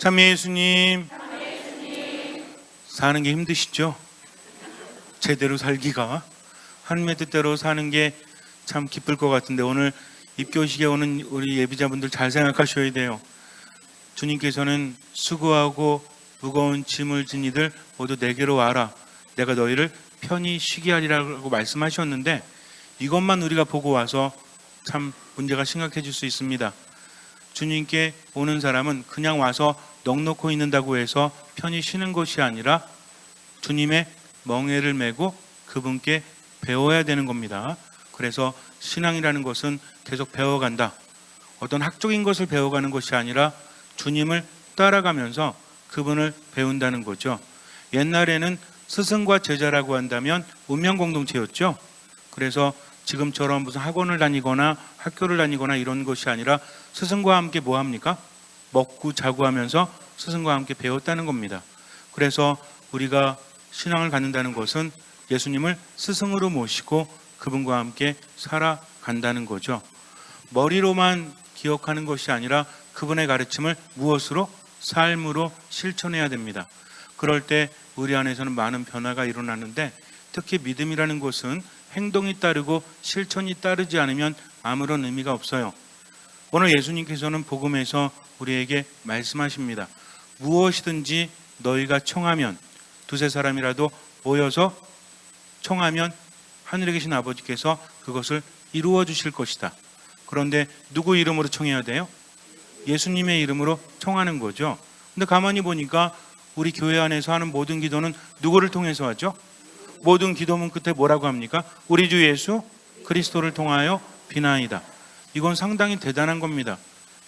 참 예수님, 사는 게 힘드시죠? 제대로 살기가. 하나님의 뜻대로 사는 게 참 기쁠 것 같은데, 오늘 입교식에 오는 우리 예비자분들 잘 생각하셔야 돼요. 주님께서는 수고하고 무거운 짐을 진 이들 모두 내게로 와라, 내가 너희를 편히 쉬게 하리라고 말씀하셨는데, 이것만 우리가 보고 와서 참 문제가 심각해질 수 있습니다. 주님께 오는 사람은 그냥 와서 넋놓고 있는다고 해서 편히 쉬는 것이 아니라 주님의 멍에를 메고 그분께 배워야 되는 겁니다. 그래서 신앙이라는 것은 계속 배워간다. 어떤 학적인 것을 배워가는 것이 아니라 주님을 따라가면서 그분을 배운다는 거죠. 옛날에는 스승과 제자라고 한다면 운명 공동체였죠. 그래서 지금처럼 무슨 학원을 다니거나 학교를 다니거나 이런 것이 아니라 스승과 함께 뭐 합니까? 먹고 자고 하면서 스승과 함께 배웠다는 겁니다. 그래서 우리가 신앙을 갖는다는 것은 예수님을 스승으로 모시고 그분과 함께 살아간다는 거죠. 머리로만 기억하는 것이 아니라 그분의 가르침을 무엇으로? 삶으로 실천해야 됩니다. 그럴 때 우리 안에서는 많은 변화가 일어나는데, 특히 믿음이라는 것은 행동이 따르고 실천이 따르지 않으면 아무런 의미가 없어요. 오늘 예수님께서는 복음에서 우리에게 말씀하십니다. 무엇이든지 너희가 청하면, 두세 사람이라도 모여서 청하면 하늘에 계신 아버지께서 그것을 이루어 주실 것이다. 그런데 누구 이름으로 청해야 돼요? 예수님의 이름으로 청하는 거죠. 근데 가만히 보니까 우리 교회 안에서 하는 모든 기도는 누구를 통해서 하죠? 모든 기도문 끝에 뭐라고 합니까? 우리 주 예수 그리스도를 통하여 비나이다. 이건 상당히 대단한 겁니다.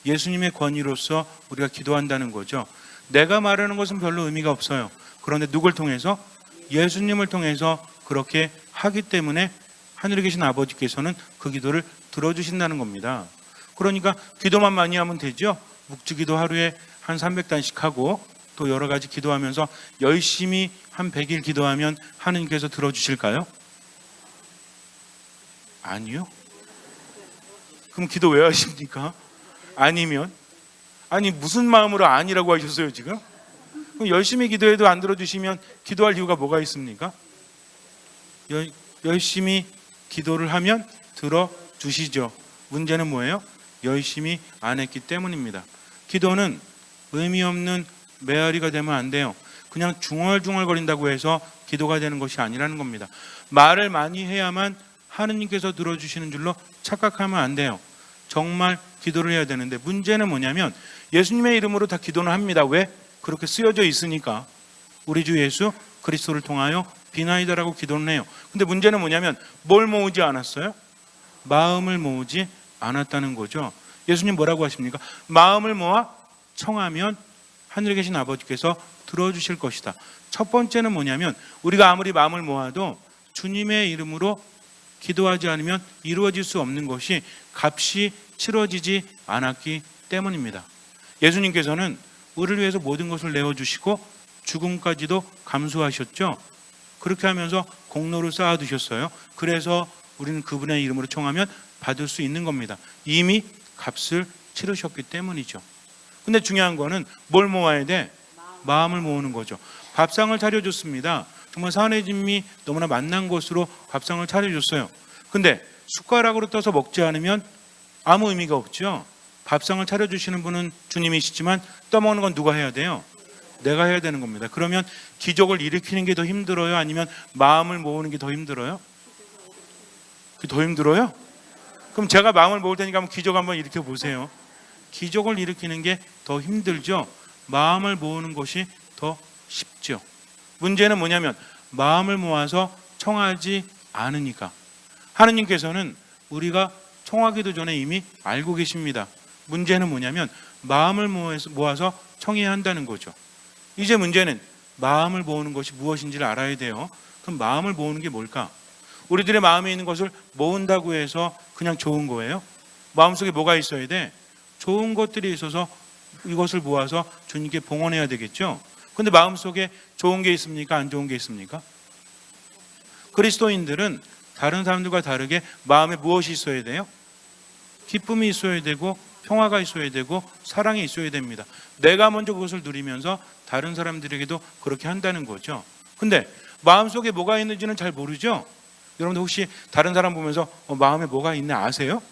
예수님의 권위로서 우리가 기도한다는 거죠. 내가 말하는 것은 별로 의미가 없어요. 그런데 누굴 통해서? 예수님을 통해서 그렇게 하기 때문에 하늘에 계신 아버지께서는 그 기도를 들어주신다는 겁니다. 그러니까 기도만 많이 하면 되죠. 묵주기도 하루에 한 300단씩 하고 또 여러 가지 기도하면서 열심히 한 100일 기도하면 하느님께서 들어주실까요? 아니요. 그럼 기도 왜 하십니까? 아니면? 아니 무슨 마음으로 아니라고 하셨어요 지금? 그럼 열심히 기도해도 안 들어주시면 기도할 이유가 뭐가 있습니까? 열심히 기도를 하면 들어주시죠. 문제는 뭐예요? 열심히 안 했기 때문입니다. 기도는 의미 없는 메아리가 되면 안 돼요. 그냥 중얼중얼거린다고 해서 기도가 되는 것이 아니라는 겁니다. 말을 많이 해야만 하느님께서 들어주시는 줄로 착각하면 안 돼요. 정말 기도를 해야 되는데, 문제는 뭐냐면 예수님의 이름으로 다 기도는 합니다. 왜? 그렇게 쓰여져 있으니까. 우리 주 예수 그리스도를 통하여 비나이다라고 기도는 해요. 근데 문제는 뭐냐면 뭘 모으지 않았어요? 마음을 모으지 않았다는 거죠. 예수님 뭐라고 하십니까? 마음을 모아 청하면 하늘에 계신 아버지께서 들어주실 것이다. 첫 번째는 뭐냐면 우리가 아무리 마음을 모아도 주님의 이름으로 기도하지 않으면 이루어질 수 없는 것이 값이 치러지지 않았기 때문입니다. 예수님께서는 우리를 위해서 모든 것을 내어주시고 죽음까지도 감수하셨죠. 그렇게 하면서 공로를 쌓아두셨어요. 그래서 우리는 그분의 이름으로 청하면 받을 수 있는 겁니다. 이미 값을 치르셨기 때문이죠. 근데 중요한 거는 뭘 모아야 돼? 마음을 모으는 거죠. 밥상을 차려줬습니다. 정말 사내짐이 너무나 만난 것으로 밥상을 차려줬어요. 근데 숟가락으로 떠서 먹지 않으면 아무 의미가 없죠. 밥상을 차려주시는 분은 주님이시지만 떠먹는 건 누가 해야 돼요? 내가 해야 되는 겁니다. 그러면 기적을 일으키는 게 더 힘들어요? 아니면 마음을 모으는 게 더 힘들어요? 그게 더 힘들어요? 그럼 제가 마음을 모을 테니까 한번 기적 한번 일으켜 보세요. 기적을 일으키는 게 더 힘들죠. 마음을 모으는 것이 더 쉽죠. 문제는 뭐냐면 마음을 모아서 청하지 않으니까. 하느님께서는 우리가 청하기도 전에 이미 알고 계십니다. 문제는 뭐냐면 마음을 모아서 청해야 한다는 거죠. 이제 문제는 마음을 모으는 것이 무엇인지를 알아야 돼요. 그럼 마음을 모으는 게 뭘까? 우리들의 마음에 있는 것을 모은다고 해서 그냥 좋은 거예요? 마음속에 뭐가 있어야 돼? 좋은 것들이 있어서 이것을 모아서 주님께 봉헌해야 되겠죠. 근데 마음속에 좋은 게 있습니까? 안 좋은 게 있습니까? 그리스도인들은 다른 사람들과 다르게 마음에 무엇이 있어야 돼요? 기쁨이 있어야 되고 평화가 있어야 되고 사랑이 있어야 됩니다. 내가 먼저 그것을 누리면서 다른 사람들에게도 그렇게 한다는 거죠. 근데 마음속에 뭐가 있는지는 잘 모르죠. 여러분들 혹시 다른 사람 보면서 마음에 뭐가 있나 아세요?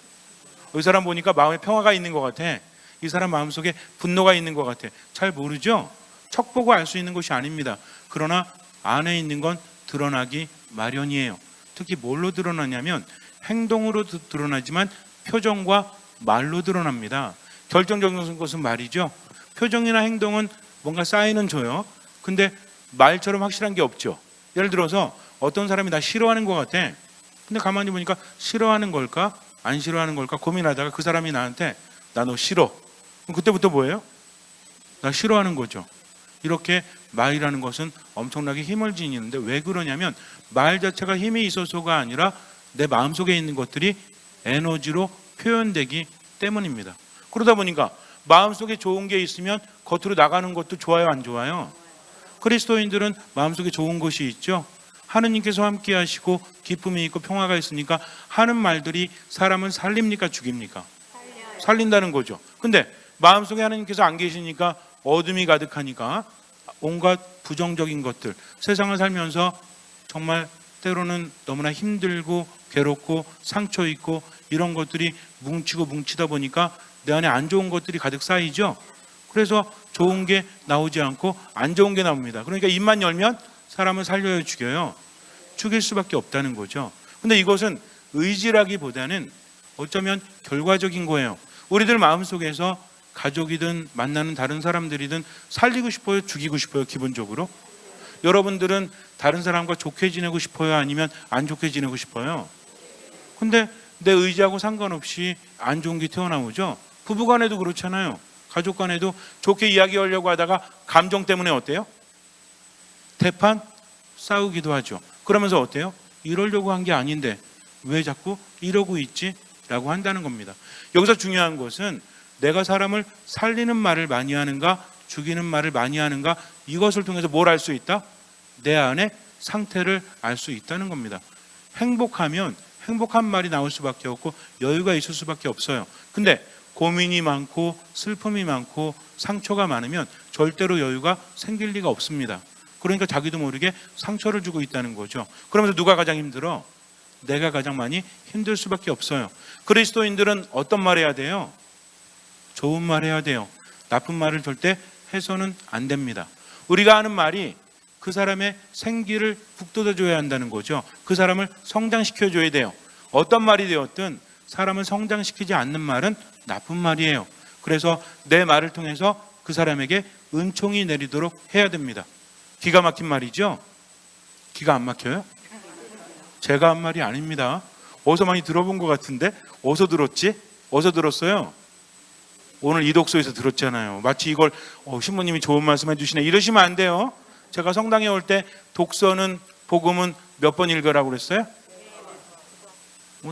이 사람 보니까 마음에 평화가 있는 것 같아. 이 사람 마음속에 분노가 있는 것 같아. 잘 모르죠. 척 보고 알 수 있는 것이 아닙니다. 그러나 안에 있는 건 드러나기 마련이에요. 특히 뭘로 드러나냐면 행동으로 드러나지만 표정과 말로 드러납니다. 결정적인 것은 말이죠. 표정이나 행동은 뭔가 사인은 줘요. 근데 말처럼 확실한 게 없죠. 예를 들어서 어떤 사람이 나 싫어하는 것 같아. 근데 가만히 보니까 싫어하는 걸까? 안 싫어하는 걸까? 고민하다가 그 사람이 나한테 나 너 싫어. 그럼 그때부터 뭐예요? 나 싫어하는 거죠. 이렇게 말이라는 것은 엄청나게 힘을 지니는데 왜 그러냐면 말 자체가 힘이 있어서가 아니라 내 마음속에 있는 것들이 에너지로 표현되기 때문입니다. 그러다 보니까 마음속에 좋은 게 있으면 겉으로 나가는 것도 좋아요, 안 좋아요? 그리스도인들은 마음속에 좋은 것이 있죠. 하느님께서 함께 하시고 기쁨이 있고 평화가 있으니까 하는 말들이 사람을 살립니까, 죽입니까? 살린다는 거죠. 근데 마음속에 하느님께서 안 계시니까 어둠이 가득하니까 온갖 부정적인 것들, 세상을 살면서 정말 때로는 너무나 힘들고 괴롭고 상처 있고 이런 것들이 뭉치고 뭉치다 보니까 내 안에 안 좋은 것들이 가득 쌓이죠. 그래서 좋은 게 나오지 않고 안 좋은 게 나옵니다. 그러니까 입만 열면 사람을 살려요, 죽여요? 죽일 수밖에 없다는 거죠. 근데 이것은 의지라기보다는 어쩌면 결과적인 거예요. 우리들 마음속에서 가족이든 만나는 다른 사람들이든 살리고 싶어요, 죽이고 싶어요, 기본적으로? 여러분들은 다른 사람과 좋게 지내고 싶어요, 아니면 안 좋게 지내고 싶어요? 근데 내 의지하고 상관없이 안 좋은 게 튀어나오죠. 부부간에도 그렇잖아요. 가족 간에도 좋게 이야기하려고 하다가 감정 때문에 어때요? 대판 싸우기도 하죠. 그러면서 어때요? 이러려고 한 게 아닌데 왜 자꾸 이러고 있지? 라고 한다는 겁니다. 여기서 중요한 것은 내가 사람을 살리는 말을 많이 하는가 죽이는 말을 많이 하는가, 이것을 통해서 뭘 알 수 있다? 내 안에 상태를 알 수 있다는 겁니다. 행복하면 행복한 말이 나올 수밖에 없고 여유가 있을 수밖에 없어요. 근데 고민이 많고 슬픔이 많고 상처가 많으면 절대로 여유가 생길 리가 없습니다. 그러니까 자기도 모르게 상처를 주고 있다는 거죠. 그러면서 누가 가장 힘들어? 내가 가장 많이 힘들 수밖에 없어요. 그리스도인들은 어떤 말 해야 돼요? 좋은 말 해야 돼요. 나쁜 말을 절대 해서는 안 됩니다. 우리가 하는 말이 그 사람의 생기를 북돋아줘야 한다는 거죠. 그 사람을 성장시켜줘야 돼요. 어떤 말이 되었든 사람을 성장시키지 않는 말은 나쁜 말이에요. 그래서 내 말을 통해서 그 사람에게 은총이 내리도록 해야 됩니다. 기가 막힌 말이죠? 기가 안 막혀요? 제가 한 말이 아닙니다. 어디서 많이 들어본 것 같은데? 어디서 들었지? 어디서 들었어요? 오늘 이 독서에서 들었잖아요. 마치 이걸 신부님이 좋은 말씀 해주시네 이러시면 안 돼요. 제가 성당에 올 때 독서는 복음은 몇 번 읽으라고 그랬어요?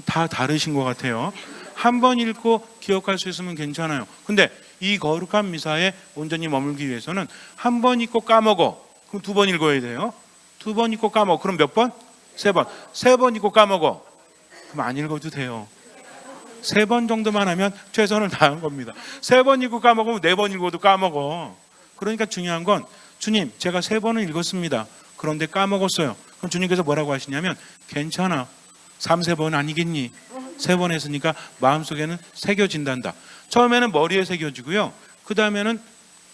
다 다르신 것 같아요. 한 번 읽고 기억할 수 있으면 괜찮아요. 근데 이 거룩한 미사에 온전히 머물기 위해서는 한 번 읽고 까먹어. 그럼 두 번 읽어야 돼요. 두 번 읽고 까먹어. 그럼 몇 번? 세 번. 세 번 읽고 까먹어. 그럼 안 읽어도 돼요. 세 번 정도만 하면 최선을 다한 겁니다. 세 번 읽고 까먹으면 네 번 읽어도 까먹어. 그러니까 중요한 건 주님, 제가 세 번을 읽었습니다. 그런데 까먹었어요. 그럼 주님께서 뭐라고 하시냐면 괜찮아. 3, 4번 아니겠니? 세 번 했으니까 마음속에는 새겨진단다. 처음에는 머리에 새겨지고요. 그 다음에는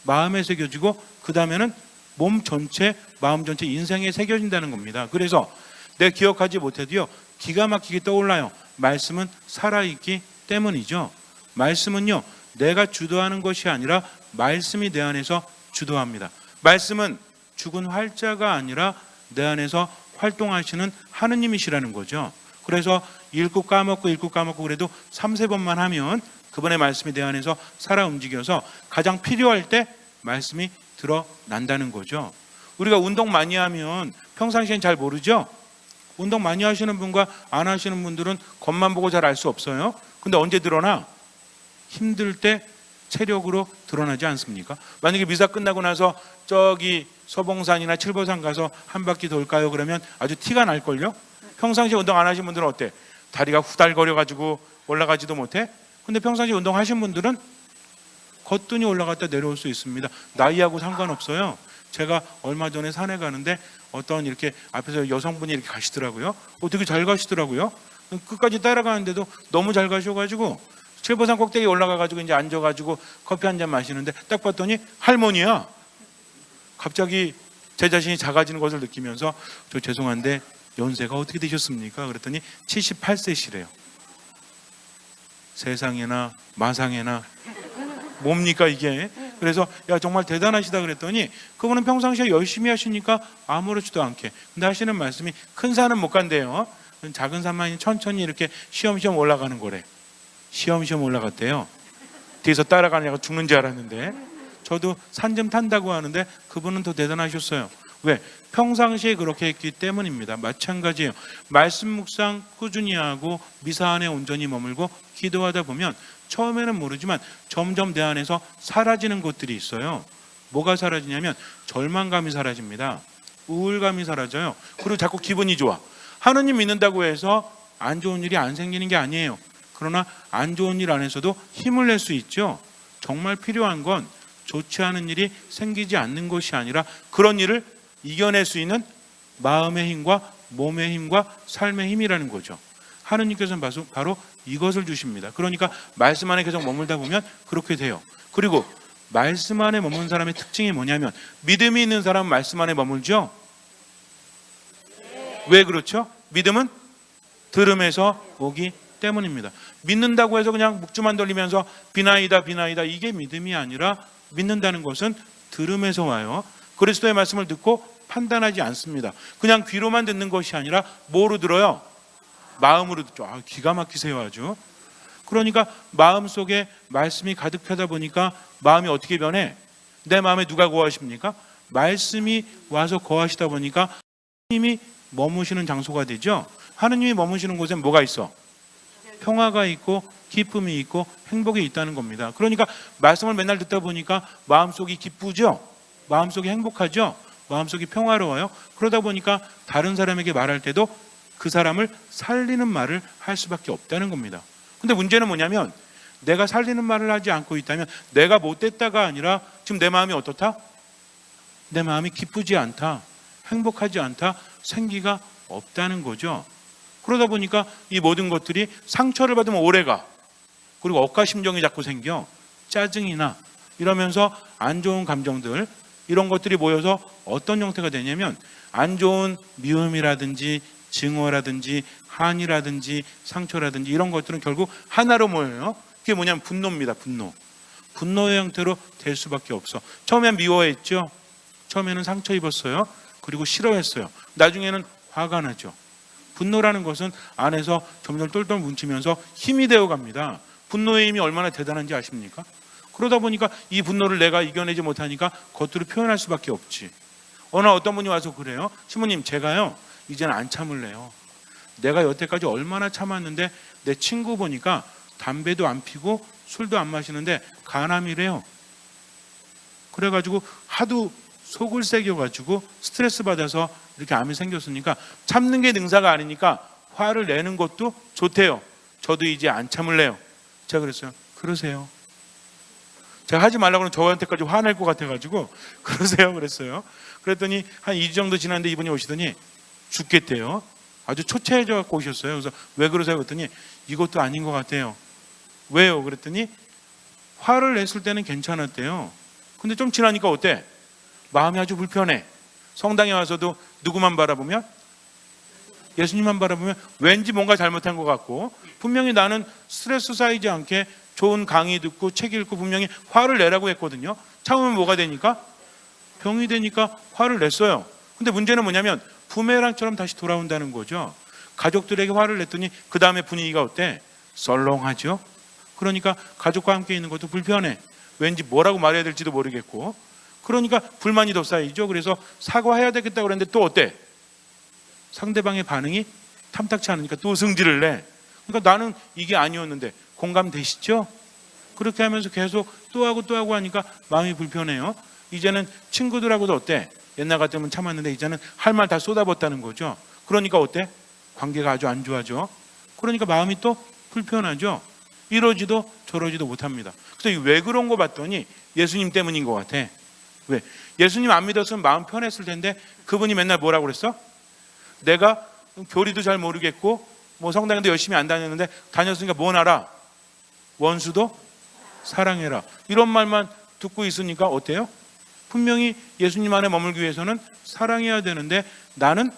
마음에 새겨지고 그 다음에는 몸 전체, 마음 전체, 인생에 새겨진다는 겁니다. 그래서 내가 기억하지 못해도요. 기가 막히게 떠올라요. 말씀은 살아있기 때문이죠. 말씀은요. 내가 주도하는 것이 아니라 말씀이 내 안에서 주도합니다. 말씀은 죽은 활자가 아니라 내 안에서 활동하시는 하느님이시라는 거죠. 그래서 읽고 까먹고 그래도 3, 4번만 하면 그분의 말씀이 내 안에서 살아 움직여서 가장 필요할 때 말씀이 드러난다는 거죠. 우리가 운동 많이 하면 평상시엔 잘 모르죠. 운동 많이 하시는 분과 안 하시는 분들은 겉만 보고 잘 알 수 없어요. 근데 언제 드러나? 힘들 때 체력으로 드러나지 않습니까? 만약에 미사 끝나고 나서 저기 서봉산이나 칠보산 가서 한 바퀴 돌까요? 그러면 아주 티가 날걸요? 평상시에 운동 안 하신 분들은 어때? 다리가 후달거려가지고 올라가지도 못해? 근데 평상시 운동하신 분들은 거뜬히 올라갔다 내려올 수 있습니다. 나이하고 상관없어요. 제가 얼마 전에 산에 가는데 어떤 이렇게 앞에서 여성분이 이렇게 가시더라고요. 되게 잘 가시더라고요. 끝까지 따라가는데도 너무 잘 가셔가지고 칠보산 꼭대기 올라가가지고 이제 앉아가지고 커피 한 잔 마시는데 딱 봤더니 할머니야. 갑자기 제 자신이 작아지는 것을 느끼면서 저 죄송한데 연세가 어떻게 되셨습니까? 그랬더니 78세시래요. 세상에나 마상에나 뭡니까 이게? 그래서 야 정말 대단하시다 그랬더니 그분은 평상시에 열심히 하시니까 아무렇지도 않게 근데 하시는 말씀이 큰 산은 못 간대요. 작은 산만 천천히 이렇게 시험시험 올라가는 거래. 시험시험 올라갔대요. 뒤에서 따라가느냐고 죽는 줄 알았는데 저도 산 좀 탄다고 하는데 그분은 더 대단하셨어요. 왜? 평상시에 그렇게 했기 때문입니다. 마찬가지예요. 말씀 묵상 꾸준히 하고 미사 안에 온전히 머물고 기도하다 보면 처음에는 모르지만 점점 내 안에서 사라지는 것들이 있어요. 뭐가 사라지냐면 절망감이 사라집니다. 우울감이 사라져요. 그리고 자꾸 기분이 좋아. 하느님 믿는다고 해서 안 좋은 일이 안 생기는 게 아니에요. 그러나 안 좋은 일 안에서도 힘을 낼 수 있죠. 정말 필요한 건 좋지 않은 일이 생기지 않는 것이 아니라 그런 일을 이겨낼 수 있는 마음의 힘과 몸의 힘과 삶의 힘이라는 거죠. 하느님께서는 바로 이것을 주십니다. 그러니까 말씀 안에 계속 머물다 보면 그렇게 돼요. 그리고 말씀 안에 머무는 사람의 특징이 뭐냐면 믿음이 있는 사람은 말씀 안에 머물죠. 왜 그렇죠? 믿음은 들음에서 오기 때문입니다. 믿는다고 해서 그냥 묵주만 돌리면서 비나이다 이게 믿음이 아니라 믿는다는 것은 들음에서 와요. 그리스도의 말씀을 듣고 판단하지 않습니다. 그냥 귀로만 듣는 것이 아니라 뭐로 들어요? 마음으로 듣죠. 기가 막히세요 아주. 그러니까 마음속에 말씀이 가득하다 보니까 마음이 어떻게 변해? 내 마음에 누가 거하십니까? 말씀이 와서 거하시다 보니까 하느님이 머무시는 장소가 되죠. 하느님이 머무시는 곳엔 뭐가 있어? 평화가 있고 기쁨이 있고 행복이 있다는 겁니다. 그러니까 말씀을 맨날 듣다 보니까 마음속이 기쁘죠. 마음속이 행복하죠. 마음속이 평화로워요. 그러다 보니까 다른 사람에게 말할 때도 그 사람을 살리는 말을 할 수밖에 없다는 겁니다. 근데 문제는 뭐냐면 내가 살리는 말을 하지 않고 있다면 내가 못됐다가 아니라 지금 내 마음이 어떻다? 내 마음이 기쁘지 않다. 행복하지 않다. 생기가 없다는 거죠. 그러다 보니까 이 모든 것들이 상처를 받으면 오래가. 그리고 억가심정이 자꾸 생겨. 짜증이나 이러면서 안 좋은 감정들 이런 것들이 모여서 어떤 형태가 되냐면 안 좋은 미움이라든지 증오라든지 한이라든지 상처라든지 이런 것들은 결국 하나로 모여요. 그게 뭐냐면 분노입니다. 분노의 형태로 될 수밖에 없어. 처음엔 미워했죠. 처음에는 상처 입었어요. 그리고 싫어했어요. 나중에는 화가 나죠. 분노라는 것은 안에서 점점 똘똘 뭉치면서 힘이 되어 갑니다. 분노의 힘이 얼마나 대단한지 아십니까? 그러다 보니까 이 분노를 내가 이겨내지 못하니까 겉으로 표현할 수밖에 없지. 어느 어떤 분이 와서 그래요. 신부님 제가요 이제는 안 참을래요. 내가 여태까지 얼마나 참았는데 내 친구 보니까 담배도 안 피고 술도 안 마시는데 간암이래요. 그래가지고 하도 속을 새겨가지고 스트레스 받아서 이렇게 암이 생겼으니까 참는 게 능사가 아니니까 화를 내는 것도 좋대요. 저도 이제 안 참을래요. 제가 그랬어요. 그러세요. 제가 하지 말라고 하면 저한테까지 화낼 것 같아가지고 그러세요 그랬어요. 그랬더니 한 2주 정도 지났는데 이분이 오시더니 죽겠대요. 아주 초췌해져 갖고 오셨어요. 그래서 왜 그러세요 그랬더니 이것도 아닌 것 같아요. 왜요? 그랬더니 화를 냈을 때는 괜찮았대요. 근데 좀 지나니까 어때? 마음이 아주 불편해. 성당에 와서도 누구만 바라보면? 예수님만 바라보면 왠지 뭔가 잘못한 것 같고 분명히 나는 스트레스 쌓이지 않게 좋은 강의 듣고 책 읽고 분명히 화를 내라고 했거든요. 참으면 뭐가 되니까? 병이 되니까 화를 냈어요. 근데 문제는 뭐냐면 부메랑처럼 다시 돌아온다는 거죠. 가족들에게 화를 냈더니 그 다음에 분위기가 어때? 썰렁하죠. 그러니까 가족과 함께 있는 것도 불편해. 왠지 뭐라고 말해야 될지도 모르겠고 그러니까 불만이 더 쌓이죠. 그래서 사과해야 되겠다고 그랬는데 또 어때? 상대방의 반응이 탐탁치 않으니까 또 승질을 내. 그러니까 나는 이게 아니었는데 공감되시죠? 그렇게 하면서 계속 또 하고 하니까 마음이 불편해요. 이제는 친구들하고도 어때? 옛날 같으면 참았는데 이제는 할 말 다 쏟아붓다는 거죠. 그러니까 어때? 관계가 아주 안 좋아져. 그러니까 마음이 또 불편하죠. 이러지도 저러지도 못합니다. 그래서 왜 그런 거 봤더니 예수님 때문인 것 같아. 왜? 예수님 안 믿었으면 마음 편했을 텐데 그분이 맨날 뭐라고 그랬어? 내가 교리도 잘 모르겠고 뭐 성당에도 열심히 안 다녔는데 다녔으니까 뭐 하라? 원수도 사랑해라. 이런 말만 듣고 있으니까 어때요? 분명히 예수님 안에 머물기 위해서는 사랑해야 되는데 나는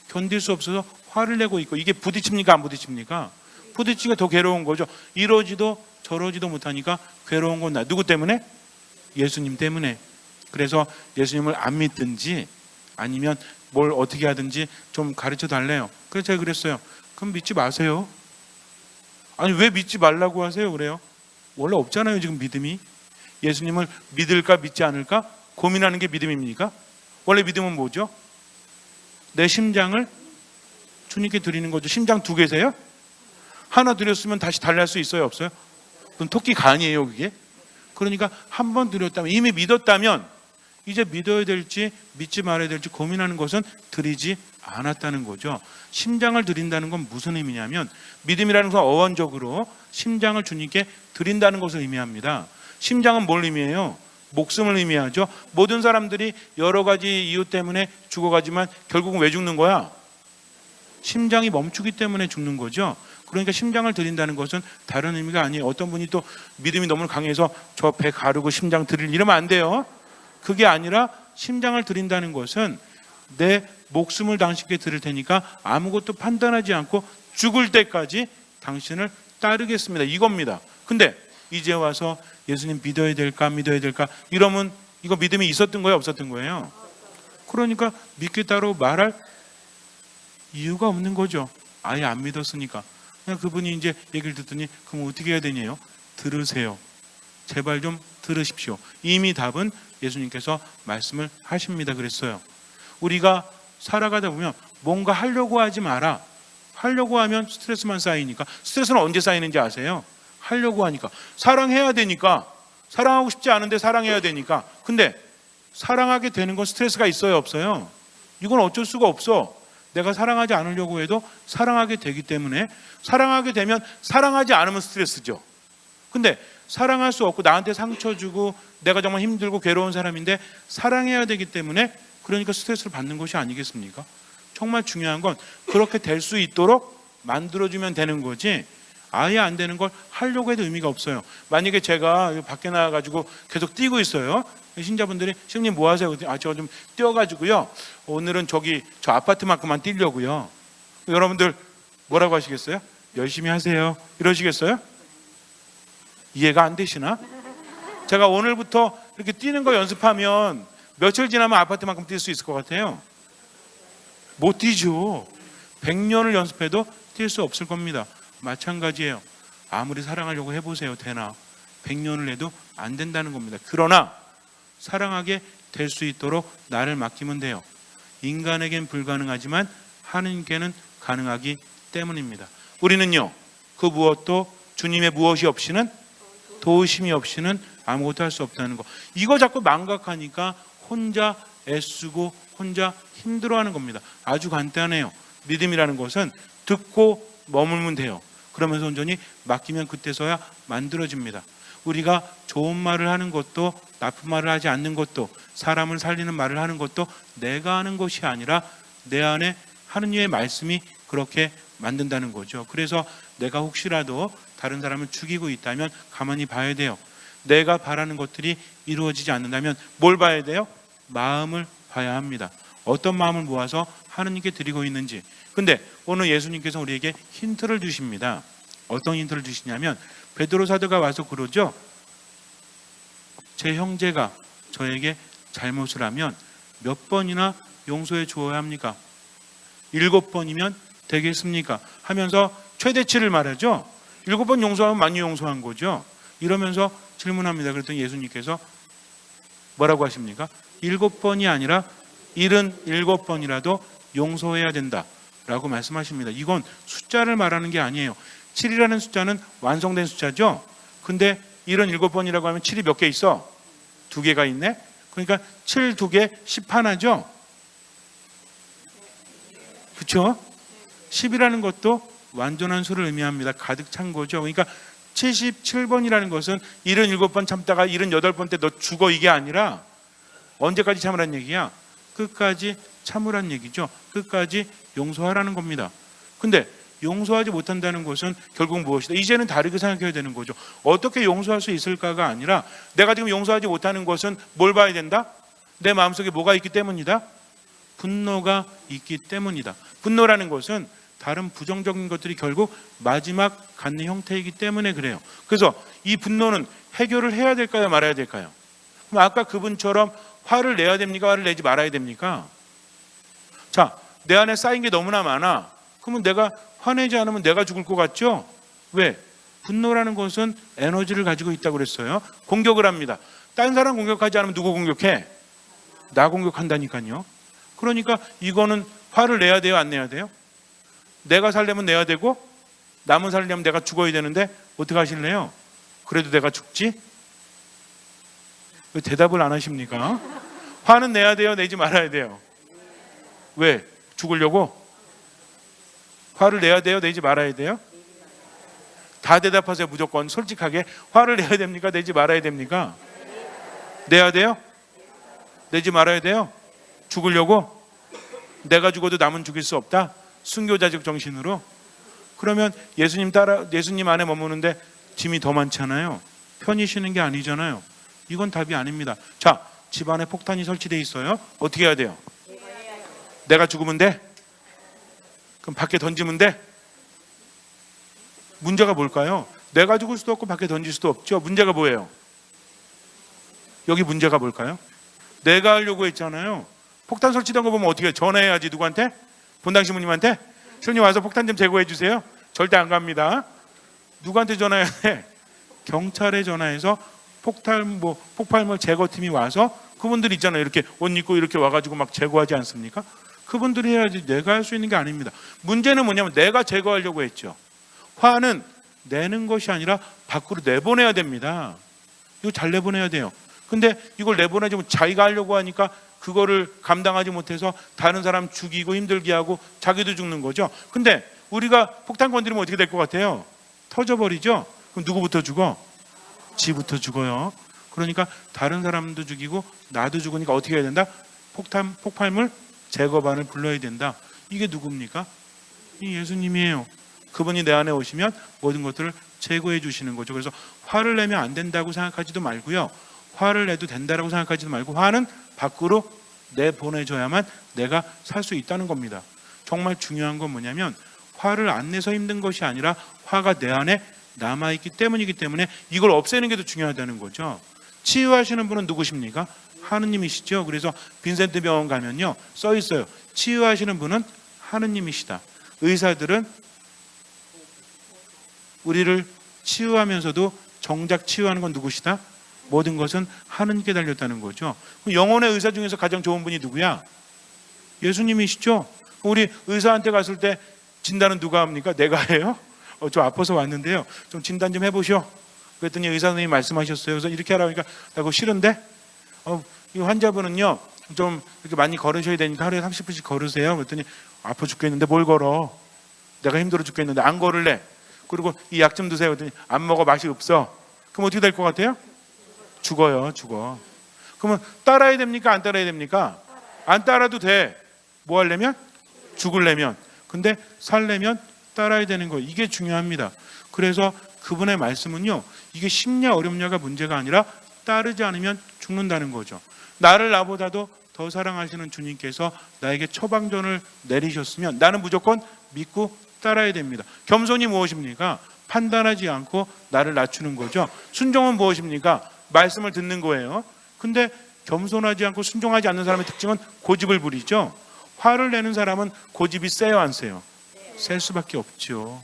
견딜 수 없어서 화를 내고 있고, 이게 부딪힙니까 안 부딪힙니까? 부딪히기가 더 괴로운 거죠. 이러지도 저러지도 못하니까 괴로운 건 나. 누구 때문에? 예수님 때문에. 그래서 예수님을 안 믿든지 아니면 뭘 어떻게 하든지 좀 가르쳐 달래요. 그래서 제가 그랬어요. 그럼 믿지 마세요. 아니 왜 믿지 말라고 하세요? 그래요. 원래 없잖아요 지금 믿음이. 예수님을 믿을까 믿지 않을까 고민하는 게 믿음입니까? 원래 믿음은 뭐죠? 내 심장을 주님께 드리는 거죠. 심장 두 개세요? 하나 드렸으면 다시 달랄 수 있어요 없어요? 그럼 토끼 간이에요 그게? 그러니까 한 번 드렸다면, 이미 믿었다면 이제 믿어야 될지 믿지 말아야 될지 고민하는 것은 드리지 않았다는 거죠. 심장을 드린다는 건 무슨 의미냐면, 믿음이라는 것은 어원적으로 심장을 주님께 드린다는 것을 의미합니다. 심장은 뭘 의미해요? 목숨을 의미하죠. 모든 사람들이 여러 가지 이유 때문에 죽어가지만 결국은 왜 죽는 거야? 심장이 멈추기 때문에 죽는 거죠. 그러니까 심장을 드린다는 것은 다른 의미가 아니에요. 어떤 분이 또 믿음이 너무 강해서 저 배 가르고 심장 드릴 이러면 안 돼요. 그게 아니라 심장을 드린다는 것은 내 목숨을 당신께 드릴 테니까 아무것도 판단하지 않고 죽을 때까지 당신을 따르겠습니다. 이겁니다. 근데 이제 와서 예수님 믿어야 될까 이러면 이거 믿음이 있었던 거예요 없었던 거예요? 그러니까 믿겠다고 말할 이유가 없는 거죠. 아예 안 믿었으니까. 그냥 그분이 이제 얘기를 듣더니 그럼 어떻게 해야 되냐요? 들으세요. 제발 좀 들으십시오. 이미 답은 예수님께서 말씀을 하십니다. 그랬어요. 우리가 살아가다 보면 뭔가 하려고 하지 마라. 하려고 하면 스트레스만 쌓이니까. 스트레스는 언제 쌓이는지 아세요? 하려고 하니까. 사랑해야 되니까. 사랑하고 싶지 않은데 사랑해야 되니까. 근데 사랑하게 되는 건 스트레스가 있어요 없어요? 이건 어쩔 수가 없어. 내가 사랑하지 않으려고 해도 사랑하게 되기 때문에. 사랑하게 되면 사랑하지 않으면 스트레스죠. 근데 사랑할 수 없고 나한테 상처 주고 내가 정말 힘들고 괴로운 사람인데 사랑해야 되기 때문에, 그러니까 스트레스를 받는 것이 아니겠습니까? 정말 중요한 건 그렇게 될 수 있도록 만들어주면 되는 거지, 아예 안 되는 걸 하려고 해도 의미가 없어요. 만약에 제가 밖에 나가가지고 계속 뛰고 있어요. 신자분들이 신님 뭐 하세요? 아, 저 좀 뛰어가지고요. 오늘은 저 아파트만큼만 뛰려고요. 여러분들 뭐라고 하시겠어요? 열심히 하세요. 이러시겠어요? 이해가 안 되시나? 제가 오늘부터 이렇게 뛰는 거 연습하면 며칠 지나면 아파트만큼 뛸 수 있을 것 같아요? 못 뛰죠. 100년을 연습해도 뛸 수 없을 겁니다. 마찬가지예요. 아무리 사랑하려고 해보세요. 되나? 100년을 해도 안 된다는 겁니다. 그러나 사랑하게 될 수 있도록 나를 맡기면 돼요. 인간에겐 불가능하지만 하느님께는 가능하기 때문입니다. 우리는요, 그 무엇도 주님의 무엇이 없이는, 도우심이 없이는 아무것도 할 수 없다는 거. 이거 자꾸 망각하니까 혼자 애쓰고 혼자 힘들어하는 겁니다. 아주 간단해요. 믿음이라는 것은 듣고 머물면 돼요. 그러면서 온전히 맡기면 그때서야 만들어집니다. 우리가 좋은 말을 하는 것도 나쁜 말을 하지 않는 것도 사람을 살리는 말을 하는 것도 내가 하는 것이 아니라 내 안에 하느님의 말씀이 그렇게 만든다는 거죠. 그래서 내가 혹시라도 다른 사람을 죽이고 있다면 가만히 봐야 돼요. 내가 바라는 것들이 이루어지지 않는다면 뭘 봐야 돼요? 마음을 봐야 합니다. 어떤 마음을 모아서 하느님께 드리고 있는지. 근데 오늘 예수님께서 우리에게 힌트를 주십니다. 어떤 힌트를 주시냐면 베드로 사도가 와서 그러죠. 제 형제가 저에게 잘못을 하면 몇 번이나 용서해 주어야 합니까? 7번이면 되겠습니까? 하면서 최대치를 말하죠. 7번 용서하면 많이 용서한 거죠. 이러면서 질문합니다. 그랬더니 예수님께서 뭐라고 하십니까? 7번이 아니라 77번이라도 용서해야 된다 라고 말씀하십니다. 이건 숫자를 말하는 게 아니에요. 7이라는 숫자는 완성된 숫자죠. 근데 77번이라고 하면 7이 몇 개 있어? 2개가 있네. 그러니까 7 2개 11죠. 그렇죠? 10이라는 것도 완전한 수를 의미합니다. 가득 찬 거죠. 그러니까 77번이라는 것은 77번 참다가 78번 때 너 죽어 이게 아니라 언제까지 참으란 얘기야? 끝까지 참으란 얘기죠. 끝까지 용서하라는 겁니다. 근데 용서하지 못한다는 것은 결국 무엇이다? 이제는 다르게 생각해야 되는 거죠. 어떻게 용서할 수 있을까가 아니라 내가 지금 용서하지 못하는 것은 뭘 봐야 된다? 내 마음속에 뭐가 있기 때문이다? 분노가 있기 때문이다. 분노라는 것은 다른 부정적인 것들이 결국 마지막 갖는 형태이기 때문에 그래요. 그래서 이 분노는 해결을 해야 될까요? 말아야 될까요? 그럼 아까 그분처럼 화를 내야 됩니까? 화를 내지 말아야 됩니까? 자, 내 안에 쌓인 게 너무나 많아. 그러면 내가 화내지 않으면 내가 죽을 것 같죠? 왜? 분노라는 것은 에너지를 가지고 있다고 그랬어요. 공격을 합니다. 딴 사람 공격하지 않으면 누구 공격해? 나 공격한다니까요. 그러니까 이거는 화를 내야 돼요? 안 내야 돼요? 내가 살려면 내야 되고 남은 살려면 내가 죽어야 되는데 어떻게 하실래요? 그래도 내가 죽지? 왜 대답을 안 하십니까? 화는 내야 돼요? 내지 말아야 돼요? 왜? 죽으려고? 화를 내야 돼요? 내지 말아야 돼요? 다 대답하세요. 무조건 솔직하게. 화를 내야 됩니까? 내지 말아야 됩니까? 내야 돼요? 내지 말아야 돼요? 죽으려고? 내가 죽어도 남은 죽일 수 없다? 순교자적 정신으로? 그러면 예수님 안에 머무는데 짐이 더 많잖아요. 편히 쉬는 게 아니잖아요. 이건 답이 아닙니다. 자, 집안에 폭탄이 설치되어 있어요. 어떻게 해야 돼요? 내가 죽으면 돼? 그럼 밖에 던지면 돼? 문제가 뭘까요? 내가 죽을 수도 없고 밖에 던질 수도 없죠. 문제가 뭐예요? 여기 문제가 뭘까요? 내가 하려고 했잖아요. 폭탄 설치된 거 보면 어떻게 해요? 전화해야지. 누구한테? 본당 신부님한테? 신부님 와서 폭탄 좀 제거해 주세요. 절대 안 갑니다. 누구한테 전화해야 돼? 경찰에 전화해서 폭발물 제거팀이 와서 그분들 있잖아요. 이렇게 옷 입고 이렇게 와가지고 막 제거하지 않습니까? 그분들이 해야지. 내가 할 수 있는 게 아닙니다. 문제는 뭐냐면 내가 제거하려고 했죠. 화는 내는 것이 아니라 밖으로 내보내야 됩니다. 이거 잘 내보내야 돼요. 근데 이걸 내보내지 못 자기가 하려고 하니까 그거를 감당하지 못해서 다른 사람 죽이고 힘들게 하고 자기도 죽는 거죠. 근데 우리가 폭탄 건드리면 어떻게 될 것 같아요? 터져버리죠. 그럼 누구부터 죽어? 지부터 죽어요. 그러니까 다른 사람도 죽이고 나도 죽으니까 어떻게 해야 된다? 폭발물 제거반을 불러야 된다. 이게 누굽니까? 이 예수님이에요. 그분이 내 안에 오시면 모든 것들을 제거해 주시는 거죠. 그래서 화를 내면 안 된다고 생각하지도 말고요. 화를 내도 된다라고 생각하지도 말고 화는 밖으로 내보내줘야만 내가 살 수 있다는 겁니다. 정말 중요한 건 뭐냐면 화를 안 내서 힘든 것이 아니라 화가 내 안에 남아있기 때문이기 때문에 이걸 없애는 게 더 중요하다는 거죠. 치유하시는 분은 누구십니까? 하느님이시죠. 그래서 빈센트 병원 가면요 써 있어요. 치유하시는 분은 하느님이시다. 의사들은 우리를 치유하면서도 정작 치유하는 건 누구시다? 모든 것은 하느님께 달렸다는 거죠. 영혼의 의사 중에서 가장 좋은 분이 누구야? 예수님이시죠. 우리 의사한테 갔을 때 진단은 누가 합니까? 내가 해요? 좀 아파서 왔는데요. 좀 진단 좀 해보셔. 그랬더니 의사 선생님이 말씀하셨어요. 그래서 이렇게 하라고 하니까 나 그거 싫은데? 이 환자분은요 좀 이렇게 많이 걸으셔야 되니까 하루에 30분씩 걸으세요. 그랬더니 아파 죽겠는데 뭘 걸어? 내가 힘들어 죽겠는데 안 걸을래. 그리고 이 약 좀 드세요. 그랬더니 안 먹어. 맛이 없어. 그럼 어떻게 될 것 같아요? 죽어요. 죽어. 그러면 따라야 됩니까? 안 따라야 됩니까? 안 따라도 돼. 뭐 하려면? 죽으려면. 근데 살려면 따라야 되는 거. 이게 중요합니다. 그래서 그분의 말씀은요 이게 쉽냐 어렵냐가 문제가 아니라 따르지 않으면 죽는다는 거죠. 나를 나보다도 더 사랑하시는 주님께서 나에게 처방전을 내리셨으면 나는 무조건 믿고 따라야 됩니다. 겸손이 무엇입니까? 판단하지 않고 나를 낮추는 거죠. 순종은 무엇입니까? 말씀을 듣는 거예요. 근데 겸손하지 않고 순종하지 않는 사람의 특징은 고집을 부리죠. 화를 내는 사람은 고집이 세요 안 세요? 셀 수밖에 없죠.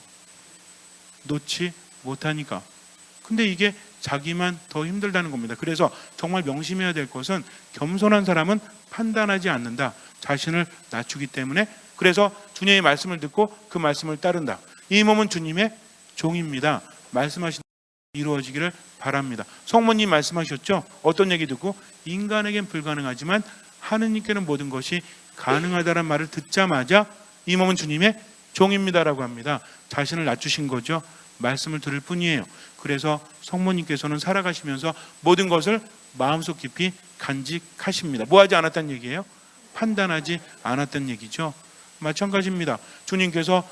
놓지 못하니까. 근데 이게 자기만 더 힘들다는 겁니다. 그래서 정말 명심해야 될 것은 겸손한 사람은 판단하지 않는다. 자신을 낮추기 때문에. 그래서 주님의 말씀을 듣고 그 말씀을 따른다. 이 몸은 주님의 종입니다. 말씀하신 이루어지기를 바랍니다. 성모님 말씀하셨죠? 어떤 얘기 듣고 인간에겐 불가능하지만 하느님께는 모든 것이 가능하다는 말을 듣자마자 이 몸은 주님의 종입니다라고 합니다. 자신을 낮추신 거죠. 말씀을 들을 뿐이에요. 그래서 성모님께서는 살아가시면서 모든 것을 마음속 깊이 간직하십니다. 뭐 하지 않았다는 얘기예요? 판단하지 않았다는 얘기죠. 마찬가지입니다. 주님께서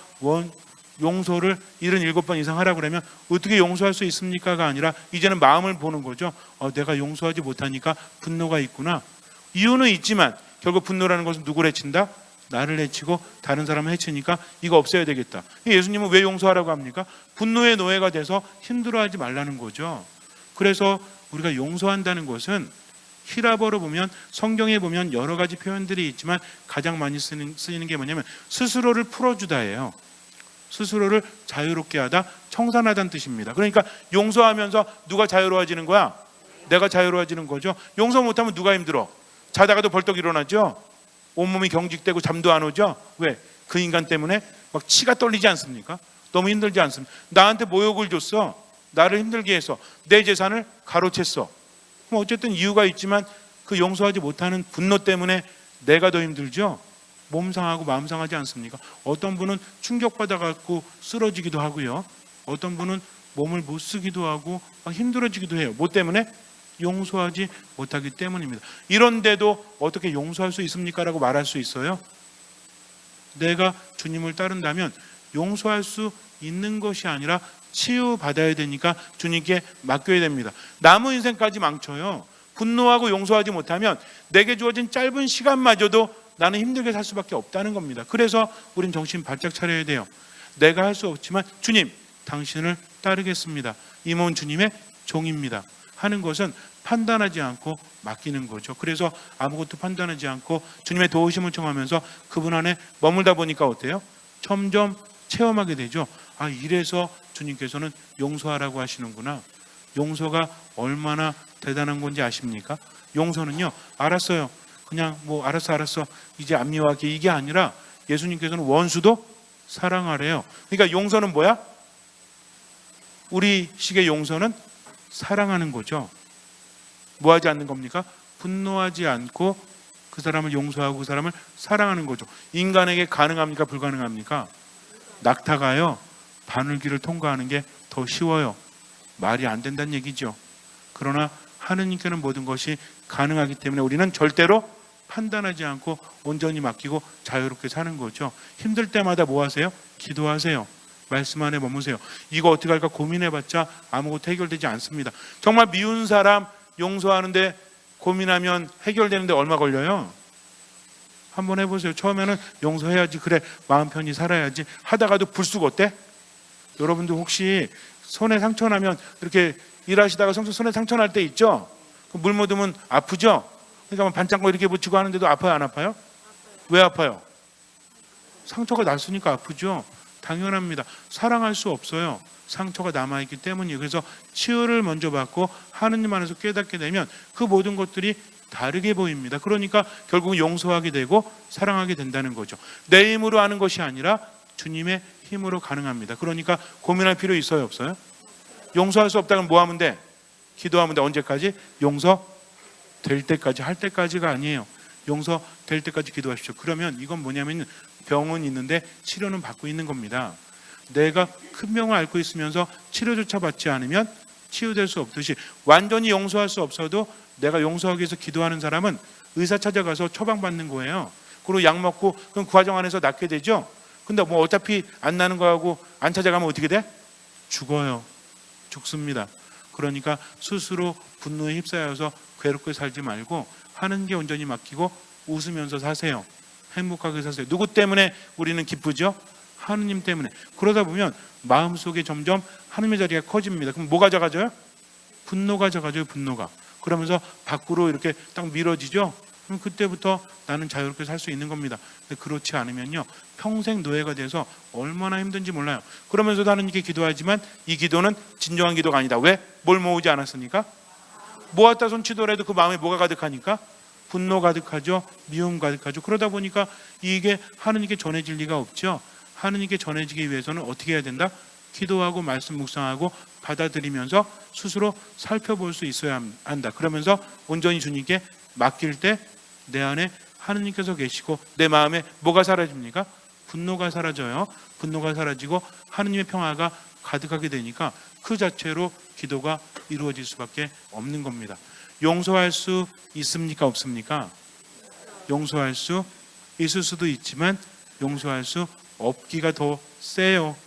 용서를 77번 이상 하라고 그러면 어떻게 용서할 수 있습니까가 아니라 이제는 마음을 보는 거죠. 내가 용서하지 못하니까 분노가 있구나. 이유는 있지만 결국 분노라는 것은 누구를 해친다? 나를 해치고 다른 사람을 해치니까 이거 없애야 되겠다. 예수님은 왜 용서하라고 합니까? 분노의 노예가 돼서 힘들어하지 말라는 거죠. 그래서 우리가 용서한다는 것은 히라버로 보면, 성경에 보면 여러 가지 표현들이 있지만 가장 많이 쓰이는 게 뭐냐면 스스로를 풀어주다예요. 스스로를 자유롭게 하다, 청산하다는 뜻입니다. 그러니까 용서하면서 누가 자유로워지는 거야? 내가 자유로워지는 거죠. 용서 못하면 누가 힘들어? 자다가도 벌떡 일어나죠. 온몸이 경직되고 잠도 안 오죠. 왜? 그 인간 때문에 막 치가 떨리지 않습니까? 너무 힘들지 않습니까? 나한테 모욕을 줬어. 나를 힘들게 해서 내 재산을 가로챘어. 어쨌든 이유가 있지만 그 용서하지 못하는 분노 때문에 내가 더 힘들죠. 몸 상하고 마음 상하지 않습니까? 어떤 분은 충격받아 갖고 쓰러지기도 하고요. 어떤 분은 몸을 못 쓰기도 하고 힘들어지기도 해요. 뭐 때문에? 용서하지 못하기 때문입니다. 이런데도 어떻게 용서할 수 있습니까? 라고 말할 수 있어요. 내가 주님을 따른다면 용서할 수 있는 것이 아니라 치유받아야 되니까 주님께 맡겨야 됩니다. 남은 인생까지 망쳐요. 분노하고 용서하지 못하면 내게 주어진 짧은 시간마저도 나는 힘들게 살 수밖에 없다는 겁니다. 그래서 우린 정신 바짝 차려야 돼요. 내가 할 수 없지만 주님, 당신을 따르겠습니다. 이 몸은 주님의 종입니다. 하는 것은 판단하지 않고 맡기는 거죠. 그래서 아무것도 판단하지 않고 주님의 도우심을 청하면서 그분 안에 머물다 보니까 어때요? 점점 체험하게 되죠. 이래서 주님께서는 용서하라고 하시는구나. 용서가 얼마나 대단한 건지 아십니까? 용서는요, 알았어요. 그냥 알았어. 이제 안 미워할게. 이게 아니라 예수님께서는 원수도 사랑하래요. 그러니까 용서는 뭐야? 우리 식의 용서는 사랑하는 거죠. 뭐 하지 않는 겁니까? 분노하지 않고 그 사람을 용서하고 그 사람을 사랑하는 거죠. 인간에게 가능합니까? 불가능합니까? 낙타가요, 바늘길을 통과하는 게 더 쉬워요. 말이 안 된다는 얘기죠. 그러나 하느님께는 모든 것이 가능하기 때문에 우리는 절대로 판단하지 않고 온전히 맡기고 자유롭게 사는 거죠. 힘들 때마다 뭐 하세요? 기도하세요. 말씀 안에 머무세요. 이거 어떻게 할까 고민해봤자 아무것도 해결되지 않습니다. 정말 미운 사람 용서하는데 고민하면 해결되는데 얼마 걸려요? 한번 해보세요. 처음에는 용서해야지, 그래 마음 편히 살아야지 하다가도 불쑥 어때? 여러분들 혹시 손에 상처 나면 이렇게 일하시다가 손에 상처 날 때 있죠? 물 묻으면 아프죠? 그러니까 반창고 이렇게 붙이고 하는데도 아파요, 안 아파요? 왜 아파요? 상처가 났으니까 아프죠. 당연합니다. 사랑할 수 없어요. 상처가 남아있기 때문이에요. 그래서 치유를 먼저 받고 하느님 안에서 깨닫게 되면 그 모든 것들이 다르게 보입니다. 그러니까 결국은 용서하게 되고 사랑하게 된다는 거죠. 내 힘으로 하는 것이 아니라 주님의 힘으로 가능합니다. 그러니까 고민할 필요 있어요, 없어요? 용서할 수 없다면 뭐 하면 돼? 기도하면 돼. 언제까지? 용서될 때까지, 할 때까지가 아니에요. 용서될 때까지 기도하십시오. 그러면 이건 뭐냐면 병은 있는데 치료는 받고 있는 겁니다. 내가 큰 병을 앓고 있으면서 치료조차 받지 않으면 치유될 수 없듯이 완전히 용서할 수 없어도 내가 용서하기 위해서 기도하는 사람은 의사 찾아가서 처방받는 거예요. 그리고 약 먹고 그럼 그 과정 안에서 낫게 되죠. 근데 어차피 안 나는 거하고 안 찾아가면 어떻게 돼? 죽어요. 죽습니다. 그러니까 스스로 분노에 휩싸여서 괴롭게 살지 말고 하는 게 온전히 맡기고 웃으면서 사세요. 행복하게 사세요. 누구 때문에 우리는 기쁘죠? 하느님 때문에. 그러다 보면 마음속에 점점 하느님의 자리가 커집니다. 그럼 뭐가 작아져요? 분노가 작아져요. 분노가. 그러면서 밖으로 이렇게 딱 밀어지죠. 그럼 그때부터 나는 자유롭게 살 수 있는 겁니다. 근데 그렇지 않으면요, 평생 노예가 돼서 얼마나 힘든지 몰라요. 그러면서도 하느님께 기도하지만 이 기도는 진정한 기도가 아니다. 왜? 뭘 모으지 않았으니까? 모았다 손치더라도 그 마음에 뭐가 가득하니까? 분노 가득하죠. 미움 가득하죠. 그러다 보니까 이게 하느님께 전해질 리가 없죠. 하느님께 전해지기 위해서는 어떻게 해야 된다? 기도하고 말씀 묵상하고 받아들이면서 스스로 살펴볼 수 있어야 한다. 그러면서 온전히 주님께 맡길 때 내 안에 하느님께서 계시고 내 마음에 뭐가 사라집니까? 분노가 사라져요. 분노가 사라지고 하느님의 평화가 가득하게 되니까 그 자체로 기도가 이루어질 수밖에 없는 겁니다. 용서할 수 있습니까? 없습니까? 용서할 수 있을 수도 있지만 용서할 수 없기가 더 세요.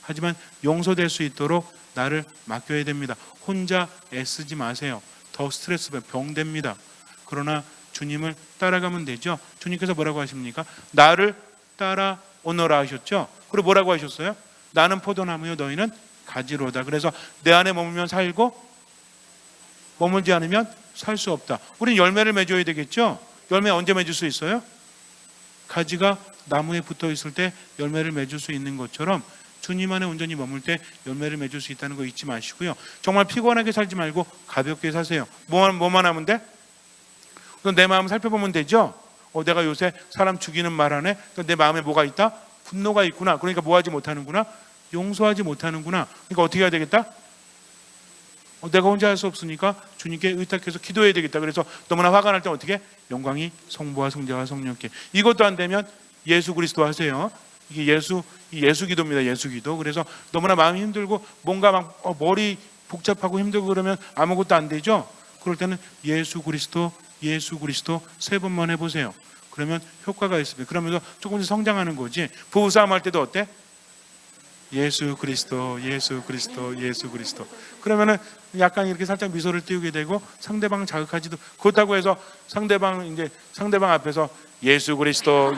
하지만 용서될 수 있도록 나를 맡겨야 됩니다. 혼자 애쓰지 마세요. 더 스트레스 병됩니다. 그러나 주님을 따라가면 되죠. 주님께서 뭐라고 하십니까? 나를 따라오너라 하셨죠. 그리고 뭐라고 하셨어요? 나는 포도나무요 너희는 가지로다. 그래서 내 안에 머물면 살고 머물지 않으면 살 수 없다. 우린 열매를 맺어야 되겠죠. 열매 언제 맺을 수 있어요? 가지가 나무에 붙어 있을 때 열매를 맺을 수 있는 것처럼 주님 안에 온전히 머물 때 열매를 맺을 수 있다는 거 잊지 마시고요. 정말 피곤하게 살지 말고 가볍게 사세요. 뭐만 하면 돼? 내 마음 살펴보면 되죠. 내가 요새 사람 죽이는 말 하네. 내 마음에 뭐가 있다? 분노가 있구나. 그러니까 뭐 하지 못하는구나? 용서하지 못하는구나. 그러니까 어떻게 해야 되겠다? 내가 혼자 할 수 없으니까 주님께 의탁해서 기도해야 되겠다. 그래서 너무나 화가 날 때 어떻게? 영광이 성부와 성자와 성령께. 이것도 안 되면 예수 그리스도 하세요. 이게 예수 기도입니다. 예수 기도. 그래서 너무나 마음이 힘들고 뭔가 막 머리 복잡하고 힘들고 그러면 아무것도 안 되죠. 그럴 때는 예수 그리스도 3번만 해보세요. 그러면 효과가 있습니다. 그러면서 조금씩 성장하는 거지. 부부싸움 할 때도 어때? 예수 그리스도. 그러면은 약간 이렇게 살짝 미소를 띄우게 되고 상대방 자극하지도. 그렇다고 해서 상대방 앞에서 예수 그리스도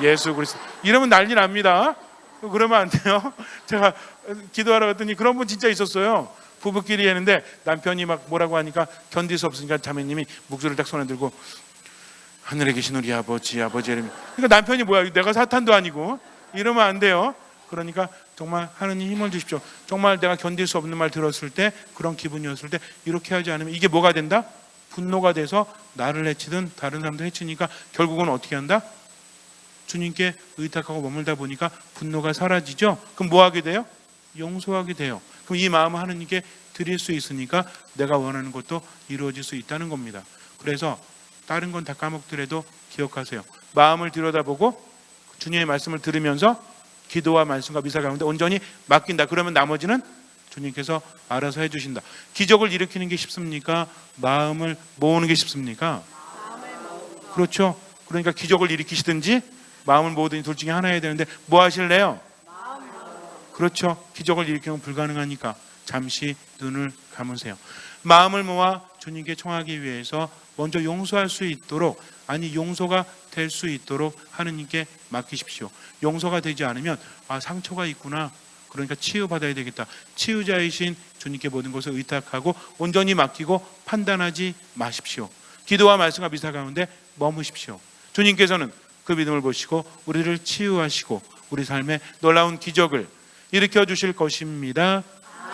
이러면 난리 납니다. 그러면 안 돼요. 제가 기도하러 갔더니 그런 분 진짜 있었어요. 부부끼리 했는데 남편이 막 뭐라고 하니까 견딜 수 없으니까 자매님이 목소리를 딱 손에 들고 하늘에 계신 우리 아버지 그러니까 남편이 뭐야? 내가 사탄도 아니고 이러면 안 돼요. 그러니까 정말 하느님 힘을 주십시오. 정말 내가 견딜 수 없는 말 들었을 때 그런 기분이었을 때 이렇게 하지 않으면 이게 뭐가 된다? 분노가 돼서 나를 해치든 다른 사람도 해치니까 결국은 어떻게 한다? 주님께 의탁하고 머물다 보니까 분노가 사라지죠. 그럼 뭐 하게 돼요? 용서하게 돼요. 그럼 이 마음을 하느님께 드릴 수 있으니까 내가 원하는 것도 이루어질 수 있다는 겁니다. 그래서 다른 건 다 까먹더라도 기억하세요. 마음을 들여다보고 주님의 말씀을 들으면서 기도와 말씀과 미사 가운데 온전히 맡긴다. 그러면 나머지는 주님께서 알아서 해주신다. 기적을 일으키는 게 쉽습니까? 마음을 모으는 게 쉽습니까? 그렇죠. 그러니까 기적을 일으키시든지 마음을 모으든지 둘 중에 하나 해야 되는데 뭐 하실래요? 그렇죠. 기적을 일으키는 건 불가능하니까 잠시 눈을 감으세요. 마음을 모아 주님께 청하기 위해서 먼저 용서할 수 있도록, 아니 용서가 될 수 있도록 하느님께 맡기십시오. 용서가 되지 않으면 상처가 있구나. 그러니까 치유받아야 되겠다. 치유자이신 주님께 모든 것을 의탁하고 온전히 맡기고 판단하지 마십시오. 기도와 말씀과 미사 가운데 머무십시오. 주님께서는 그 믿음을 보시고 우리를 치유하시고 우리 삶에 놀라운 기적을 일으켜 주실 것입니다.